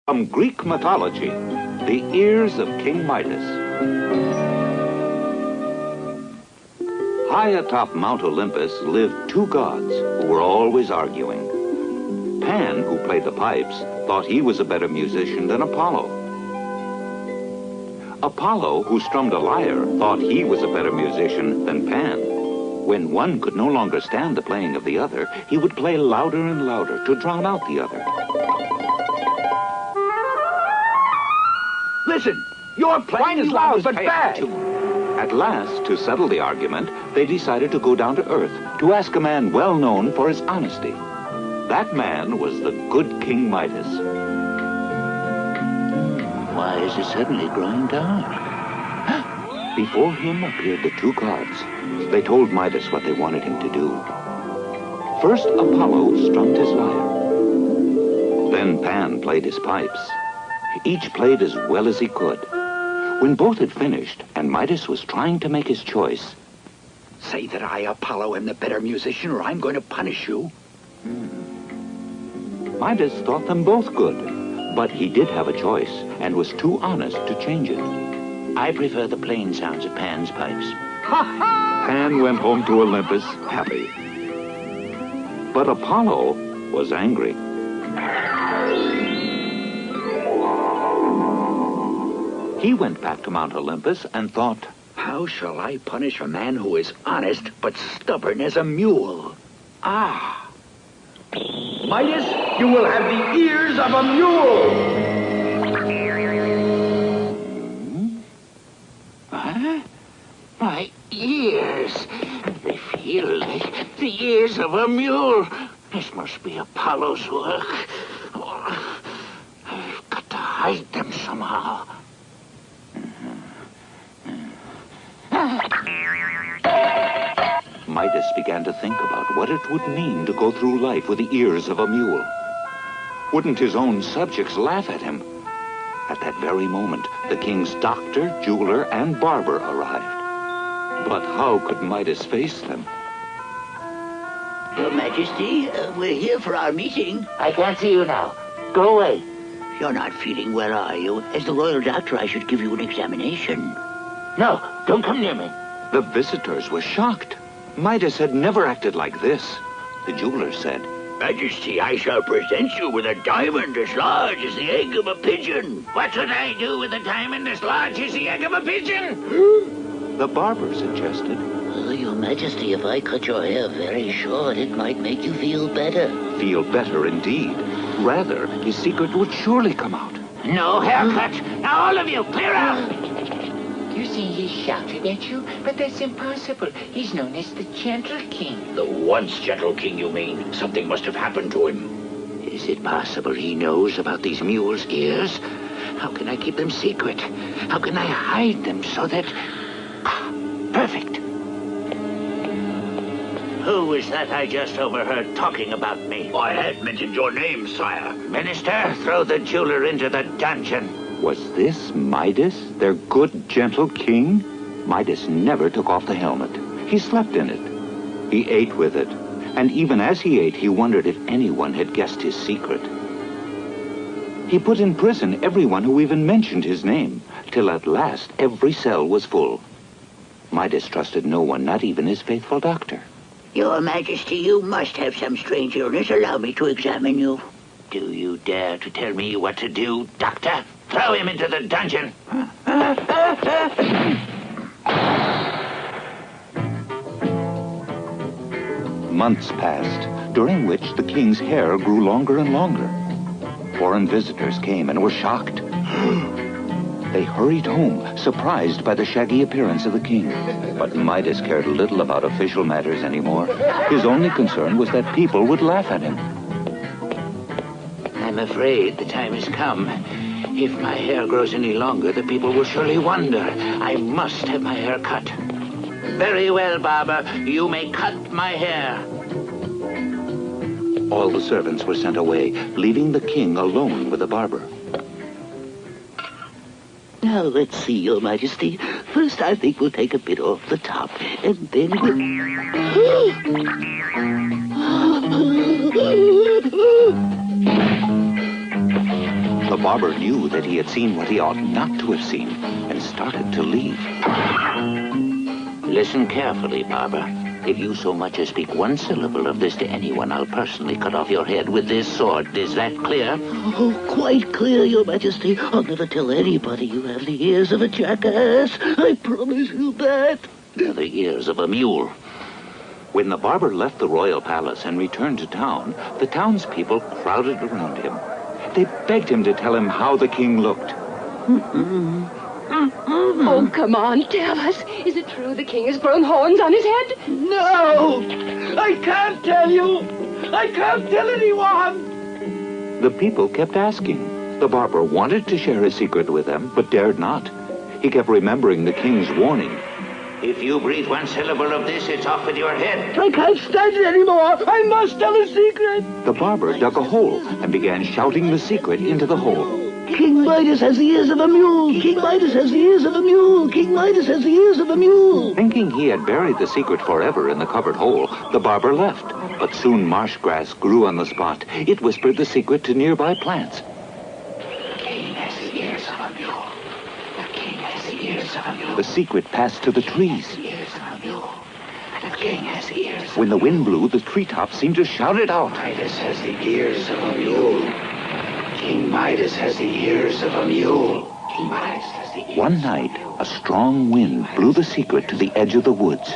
From Greek mythology, the ears of King Midas. High atop Mount Olympus lived two gods who were always arguing. Pan, who played the pipes, thought he was a better musician than Apollo. Apollo, who strummed a lyre, thought he was a better musician than Pan. When one could no longer stand the playing of the other, he would play louder and louder to drown out the other. Listen, your playing is loud but bad. At last, to settle the argument, they decided to go down to Earth to ask a man well known for his honesty. That man was the good King Midas. Why is it suddenly growing dark? Before him appeared the two gods. They told Midas what they wanted him to do. First, Apollo strummed his lyre. Then Pan played his pipes. Each played as well as he could. When both had finished, and Midas was trying to make his choice... Say that I, Apollo, am the better musician, or I'm going to punish you. Midas thought them both good, but he did have a choice, and was too honest to change it. I prefer the plain sounds of Pan's pipes. Pan went home to Olympus happy. But Apollo was angry. He went back to Mount Olympus and thought, how shall I punish a man who is honest but stubborn as a mule? Ah! Midas, you will have the ears of a mule! Huh? My ears! They feel like the ears of a mule. This must be Apollo's work. Oh, I've got to hide them somehow. Midas began to think about what it would mean to go through life with the ears of a mule. Wouldn't his own subjects laugh at him? At that very moment, the king's doctor, jeweler, and barber arrived. But how could Midas face them? Your Majesty, we're here for our meeting. I can't see you now. Go away. You're not feeling well, are you? As the royal doctor, I should give you an examination. No, don't come near me. The visitors were shocked. Midas had never acted like this. The jeweler said, Majesty, I shall present you with a diamond as large as the egg of a pigeon. What should I do with a diamond as large as the egg of a pigeon? The barber suggested. Your Majesty, if I cut your hair very short, it might make you feel better. Feel better indeed. Rather, his secret would surely come out. No haircut. Now all of you, clear out. You see, he shouted at you, but that's impossible. He's known as the Gentle King. The once gentle king, you mean? Something must have happened to him. Is it possible he knows about these mules' ears? How can I keep them secret? How can I hide them so that... Perfect. Who was that I just overheard talking about me? I had mentioned your name, sire. Minister, throw the jeweler into the dungeon. Was this Midas, their good, gentle king? Midas never took off the helmet. He slept in it. He ate with it. And even as he ate, he wondered if anyone had guessed his secret. He put in prison everyone who even mentioned his name, till at last every cell was full. Midas trusted no one, not even his faithful doctor. Your Majesty, you must have some strange illness. Allow me to examine you. Do you dare to tell me what to do, doctor? Throw him into the dungeon. Months passed, during which the king's hair grew longer and longer. Foreign visitors came and were shocked. They hurried home, surprised by the shaggy appearance of the king. But Midas cared little about official matters anymore. His only concern was that people would laugh at him. I'm afraid the time has come. If my hair grows any longer, the people will surely wonder. I must have my hair cut. Very well, barber. You may cut my hair. All the servants were sent away, leaving the king alone with the barber. Now, let's see, Your Majesty. First, I think we'll take a bit off the top, and then we'll... The barber knew that he had seen what he ought not to have seen and started to leave. Listen carefully, barber. If you so much as speak one syllable of this to anyone, I'll personally cut off your head with this sword. Is that clear? Oh, quite clear, Your Majesty. I'll never tell anybody you have the ears of a jackass. I promise you that. They're the ears of a mule. When the barber left the royal palace and returned to town, the townspeople crowded around him. They begged him to tell him how the king looked. Oh, come on, tell us. Is it true the king has grown horns on his head? No! I can't tell you! I can't tell anyone! The people kept asking. The barber wanted to share his secret with them, but dared not. He kept remembering the king's warning. If you breathe one syllable of this, it's off with your head. I can't stand it anymore! I must tell a secret! The barber dug a hole and began shouting the secret into the hole. King Midas has the ears of a mule! King Midas has the ears of a mule! King Midas has the ears of a mule! Thinking he had buried the secret forever in the covered hole, the barber left. But soon marsh grass grew on the spot. It whispered the secret to nearby plants. The king has the ears of a mule. The king has the ears of a mule. The secret passed to the trees. The ears of a mule. The king has the ears. When the wind blew, the treetops seemed to shout it out. Midas has the ears of a mule. King Midas has the ears of a mule. King Midas has the ears. One night, a strong wind blew the secret to the edge of the woods.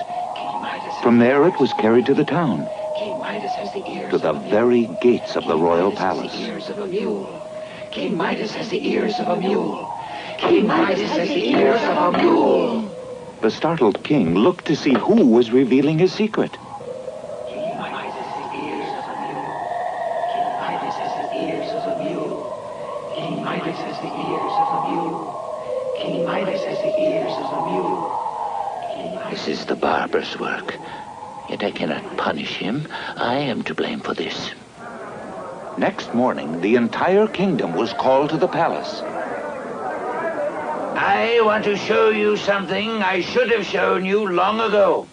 From there, it was carried to the town, King Midas has the ears to the very gates of the royal palace. ears of a mule. King Midas has the ears of a mule. King Midas has the ears of a mule. The startled king looked to see who was revealing his secret. King Midas has the ears of a mule. King Midas has the ears of a mule. King Midas has the ears of a mule. King Midas has the ears of a mule. This is the barber's work. Yet I cannot punish him. I am to blame for this. Next morning, the entire kingdom was called to the palace. I want to show you something I should have shown you long ago.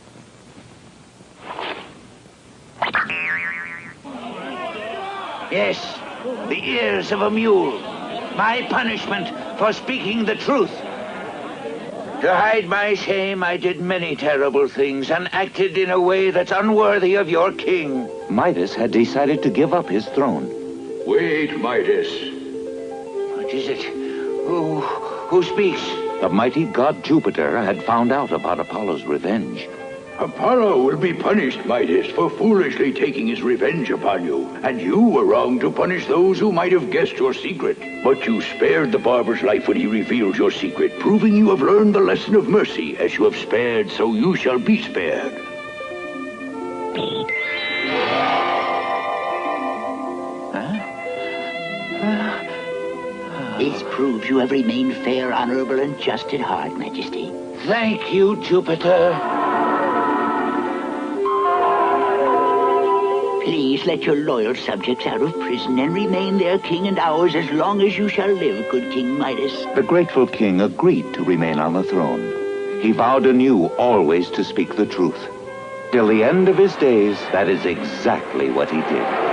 Yes, the ears of a mule. My punishment for speaking the truth. To hide my shame, I did many terrible things and acted in a way that's unworthy of your king. Midas had decided to give up his throne. Wait, Midas. What is it? Who speaks? The mighty god Jupiter had found out about Apollo's revenge. Apollo will be punished, Midas, for foolishly taking his revenge upon you. And you were wrong to punish those who might have guessed your secret. But you spared the barber's life when he revealed your secret, proving you have learned the lesson of mercy. As you have spared, so you shall be spared. This proves you have remained fair, honorable, and just at heart, Majesty. Thank you, Jupiter. Please let your loyal subjects out of prison and remain their king and ours as long as you shall live, good King Midas. The grateful king agreed to remain on the throne. He vowed anew always to speak the truth. Till the end of his days, that is exactly what he did.